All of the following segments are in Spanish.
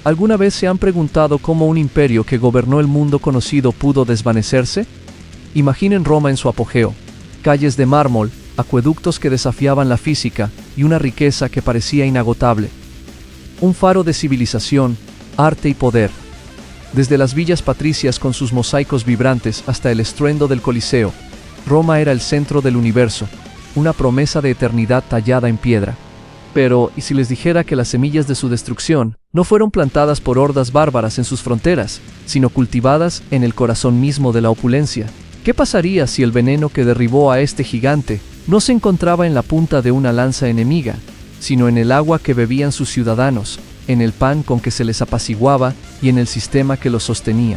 ¿Alguna vez se han preguntado cómo un imperio que gobernó el mundo conocido pudo desvanecerse? Imaginen Roma en su apogeo. Calles de mármol, acueductos que desafiaban la física y una riqueza que parecía inagotable. Un faro de civilización, arte y poder. Desde las villas patricias con sus mosaicos vibrantes hasta el estruendo del Coliseo, Roma era el centro del universo, una promesa de eternidad tallada en piedra. Pero, ¿y si les dijera que las semillas de su destrucción no fueron plantadas por hordas bárbaras en sus fronteras, sino cultivadas en el corazón mismo de la opulencia? ¿Qué pasaría si el veneno que derribó a este gigante no se encontraba en la punta de una lanza enemiga, sino en el agua que bebían sus ciudadanos, en el pan con que se les apaciguaba y en el sistema que los sostenía?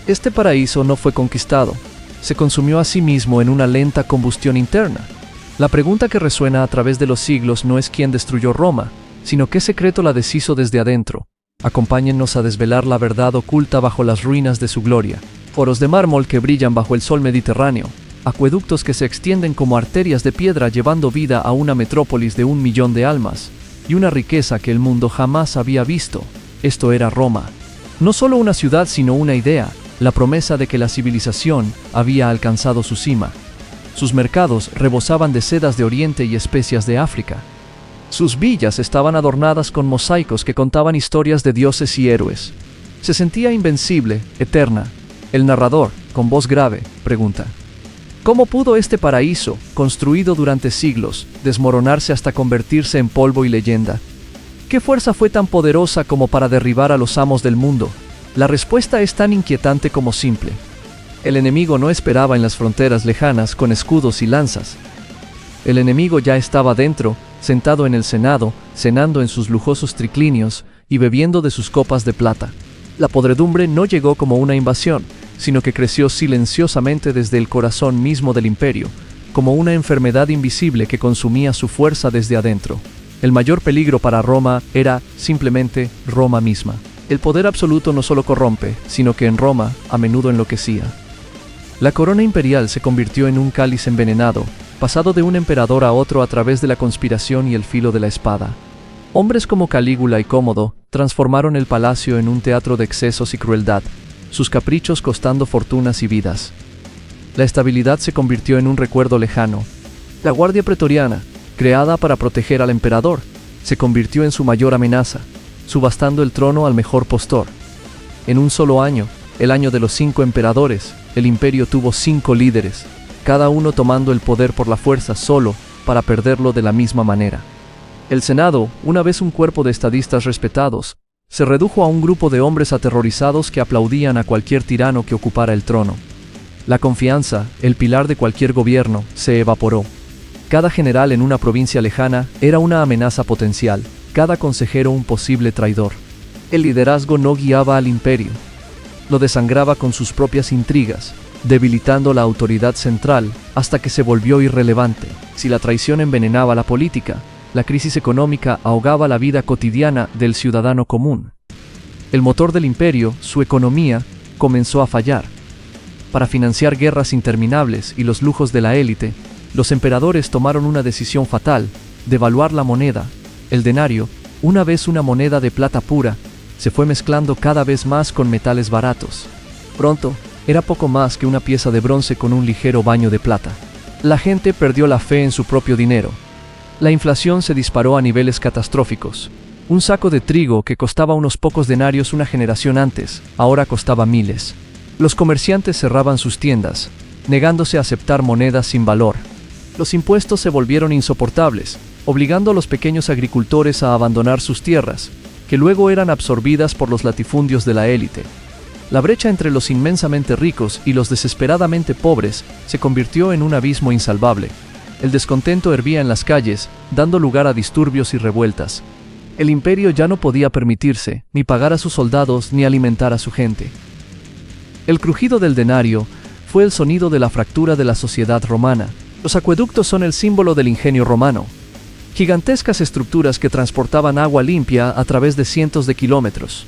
Este paraíso no fue conquistado, se consumió a sí mismo en una lenta combustión interna. La pregunta que resuena a través de los siglos no es quién destruyó Roma, sino qué secreto la deshizo desde adentro. Acompáñennos a desvelar la verdad oculta bajo las ruinas de su gloria. Foros de mármol que brillan bajo el sol mediterráneo, acueductos que se extienden como arterias de piedra llevando vida a una metrópolis de 1 millón de almas, y una riqueza que el mundo jamás había visto. Esto era Roma. No solo una ciudad, sino una idea, la promesa de que la civilización había alcanzado su cima. Sus mercados rebosaban de sedas de Oriente y especias de África. Sus villas estaban adornadas con mosaicos que contaban historias de dioses y héroes. Se sentía invencible, eterna. El narrador, con voz grave, pregunta: ¿cómo pudo este paraíso, construido durante siglos, desmoronarse hasta convertirse en polvo y leyenda? ¿Qué fuerza fue tan poderosa como para derribar a los amos del mundo? La respuesta es tan inquietante como simple. El enemigo no esperaba en las fronteras lejanas con escudos y lanzas. El enemigo ya estaba dentro, sentado en el Senado, cenando en sus lujosos triclinios y bebiendo de sus copas de plata. La podredumbre no llegó como una invasión, sino que creció silenciosamente desde el corazón mismo del imperio, como una enfermedad invisible que consumía su fuerza desde adentro. El mayor peligro para Roma era, simplemente, Roma misma. El poder absoluto no solo corrompe, sino que en Roma, a menudo enloquecía. La corona imperial se convirtió en un cáliz envenenado, pasado de un emperador a otro a través de la conspiración y el filo de la espada. Hombres como Calígula y Cómodo transformaron el palacio en un teatro de excesos y crueldad, sus caprichos costando fortunas y vidas. La estabilidad se convirtió en un recuerdo lejano. La Guardia Pretoriana, creada para proteger al emperador, se convirtió en su mayor amenaza, subastando el trono al mejor postor. En un solo año, el año de los 5 emperadores, el imperio tuvo 5 líderes, cada uno tomando el poder por la fuerza solo para perderlo de la misma manera. El Senado, una vez un cuerpo de estadistas respetados, se redujo a un grupo de hombres aterrorizados que aplaudían a cualquier tirano que ocupara el trono. La confianza, el pilar de cualquier gobierno, se evaporó. Cada general en una provincia lejana era una amenaza potencial, cada consejero un posible traidor. El liderazgo no guiaba al imperio. Lo desangraba con sus propias intrigas, debilitando la autoridad central hasta que se volvió irrelevante. Si la traición envenenaba la política, la crisis económica ahogaba la vida cotidiana del ciudadano común. El motor del imperio, su economía, comenzó a fallar. Para financiar guerras interminables y los lujos de la élite, los emperadores tomaron una decisión fatal: devaluar la moneda. El denario, una vez una moneda de plata pura, se fue mezclando cada vez más con metales baratos. Pronto, era poco más que una pieza de bronce con un ligero baño de plata. La gente perdió la fe en su propio dinero. La inflación se disparó a niveles catastróficos. Un saco de trigo que costaba unos pocos denarios una generación antes, ahora costaba miles. Los comerciantes cerraban sus tiendas, negándose a aceptar monedas sin valor. Los impuestos se volvieron insoportables, obligando a los pequeños agricultores a abandonar sus tierras, que luego eran absorbidas por los latifundios de la élite. La brecha entre los inmensamente ricos y los desesperadamente pobres se convirtió en un abismo insalvable. El descontento hervía en las calles, dando lugar a disturbios y revueltas. El imperio ya no podía permitirse ni pagar a sus soldados ni alimentar a su gente. El crujido del denario fue el sonido de la fractura de la sociedad romana. Los acueductos son el símbolo del ingenio romano. Gigantescas estructuras que transportaban agua limpia a través de cientos de kilómetros.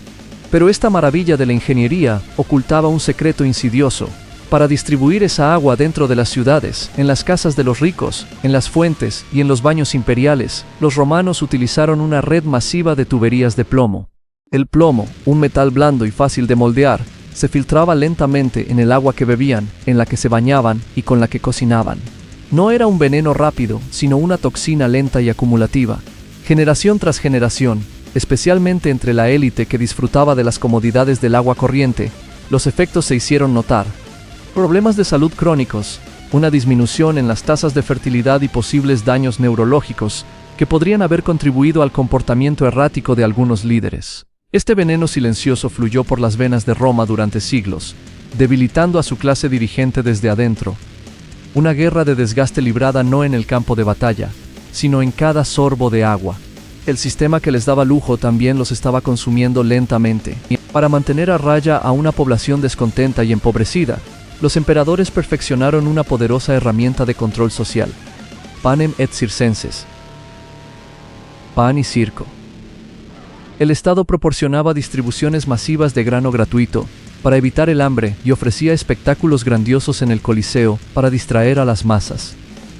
Pero esta maravilla de la ingeniería ocultaba un secreto insidioso. Para distribuir esa agua dentro de las ciudades, en las casas de los ricos, en las fuentes y en los baños imperiales, los romanos utilizaron una red masiva de tuberías de plomo. El plomo, un metal blando y fácil de moldear, se filtraba lentamente en el agua que bebían, en la que se bañaban y con la que cocinaban. No era un veneno rápido, sino una toxina lenta y acumulativa. Generación tras generación, especialmente entre la élite que disfrutaba de las comodidades del agua corriente, los efectos se hicieron notar. Problemas de salud crónicos, una disminución en las tasas de fertilidad y posibles daños neurológicos que podrían haber contribuido al comportamiento errático de algunos líderes. Este veneno silencioso fluyó por las venas de Roma durante siglos, debilitando a su clase dirigente desde adentro. Una guerra de desgaste librada no en el campo de batalla, sino en cada sorbo de agua. El sistema que les daba lujo también los estaba consumiendo lentamente. Para mantener a raya a una población descontenta y empobrecida, los emperadores perfeccionaron una poderosa herramienta de control social: panem et circenses. Pan y circo. El Estado proporcionaba distribuciones masivas de grano gratuito para evitar el hambre y ofrecía espectáculos grandiosos en el Coliseo para distraer a las masas.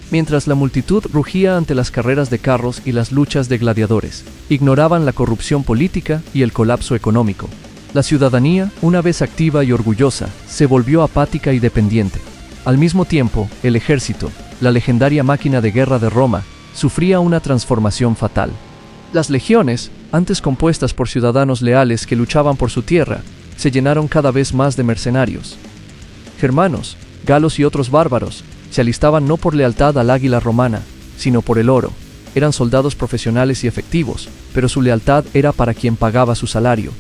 Mientras la multitud rugía ante las carreras de carros y las luchas de gladiadores, ignoraban la corrupción política y el colapso económico. La ciudadanía, una vez activa y orgullosa, se volvió apática y dependiente. Al mismo tiempo, el ejército, la legendaria máquina de guerra de Roma, sufría una transformación fatal. Las legiones, antes compuestas por ciudadanos leales que luchaban por su tierra, se llenaron cada vez más de mercenarios. Germanos, galos y otros bárbaros se alistaban no por lealtad al águila romana, sino por el oro. Eran soldados profesionales y efectivos, pero su lealtad era para quien pagaba su salario.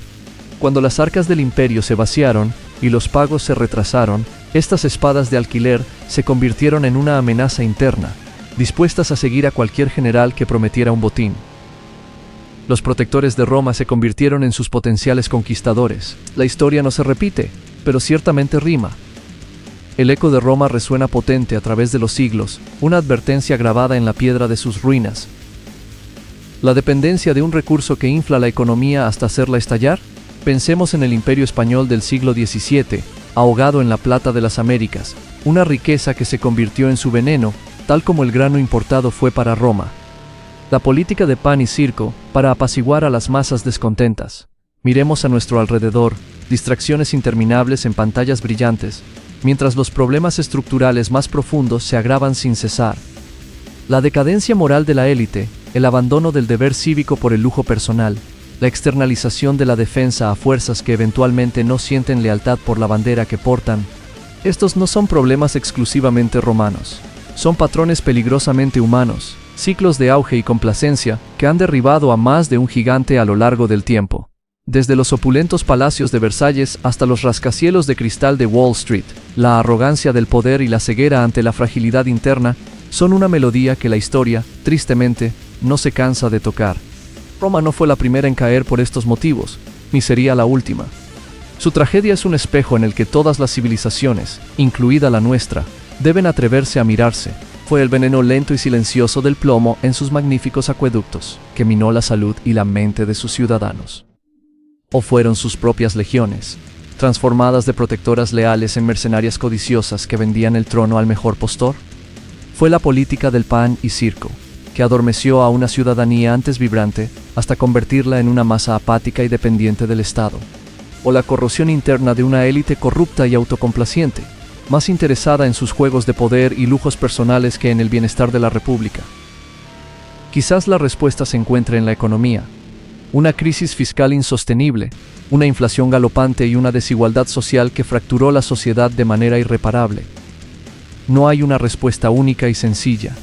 Cuando las arcas del imperio se vaciaron y los pagos se retrasaron, estas espadas de alquiler se convirtieron en una amenaza interna, dispuestas a seguir a cualquier general que prometiera un botín. Los protectores de Roma se convirtieron en sus potenciales conquistadores. La historia no se repite, pero ciertamente rima. El eco de Roma resuena potente a través de los siglos, una advertencia grabada en la piedra de sus ruinas. La dependencia de un recurso que infla la economía hasta hacerla estallar. Pensemos en el Imperio Español del siglo XVII, ahogado en la plata de las Américas, una riqueza que se convirtió en su veneno, tal como el grano importado fue para Roma. La política de pan y circo, para apaciguar a las masas descontentas. Miremos a nuestro alrededor, distracciones interminables en pantallas brillantes, mientras los problemas estructurales más profundos se agravan sin cesar. La decadencia moral de la élite, el abandono del deber cívico por el lujo personal, la externalización de la defensa a fuerzas que eventualmente no sienten lealtad por la bandera que portan. Estos no son problemas exclusivamente romanos. Son patrones peligrosamente humanos, ciclos de auge y complacencia que han derribado a más de un gigante a lo largo del tiempo. Desde los opulentos palacios de Versalles hasta los rascacielos de cristal de Wall Street, la arrogancia del poder y la ceguera ante la fragilidad interna son una melodía que la historia, tristemente, no se cansa de tocar. Roma no fue la primera en caer por estos motivos, ni sería la última. Su tragedia es un espejo en el que todas las civilizaciones, incluida la nuestra, deben atreverse a mirarse. Fue el veneno lento y silencioso del plomo en sus magníficos acueductos, que minó la salud y la mente de sus ciudadanos. ¿O fueron sus propias legiones, transformadas de protectoras leales en mercenarias codiciosas que vendían el trono al mejor postor? Fue la política del pan y circo, que adormeció a una ciudadanía antes vibrante hasta convertirla en una masa apática y dependiente del Estado. O la corrosión interna de una élite corrupta y autocomplaciente, más interesada en sus juegos de poder y lujos personales que en el bienestar de la República. Quizás la respuesta se encuentre en la economía. Una crisis fiscal insostenible, una inflación galopante y una desigualdad social que fracturó la sociedad de manera irreparable. No hay una respuesta única y sencilla.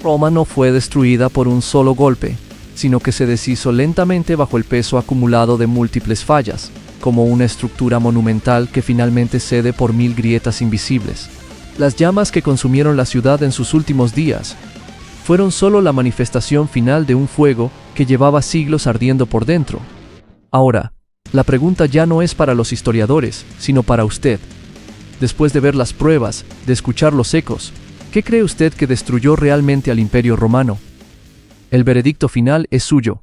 Roma no fue destruida por un solo golpe, sino que se deshizo lentamente bajo el peso acumulado de múltiples fallas, como una estructura monumental que finalmente cede por 1000 grietas invisibles. Las llamas que consumieron la ciudad en sus últimos días fueron solo la manifestación final de un fuego que llevaba siglos ardiendo por dentro. Ahora, la pregunta ya no es para los historiadores, sino para usted. Después de ver las pruebas, de escuchar los ecos, ¿qué cree usted que destruyó realmente al Imperio Romano? El veredicto final es suyo.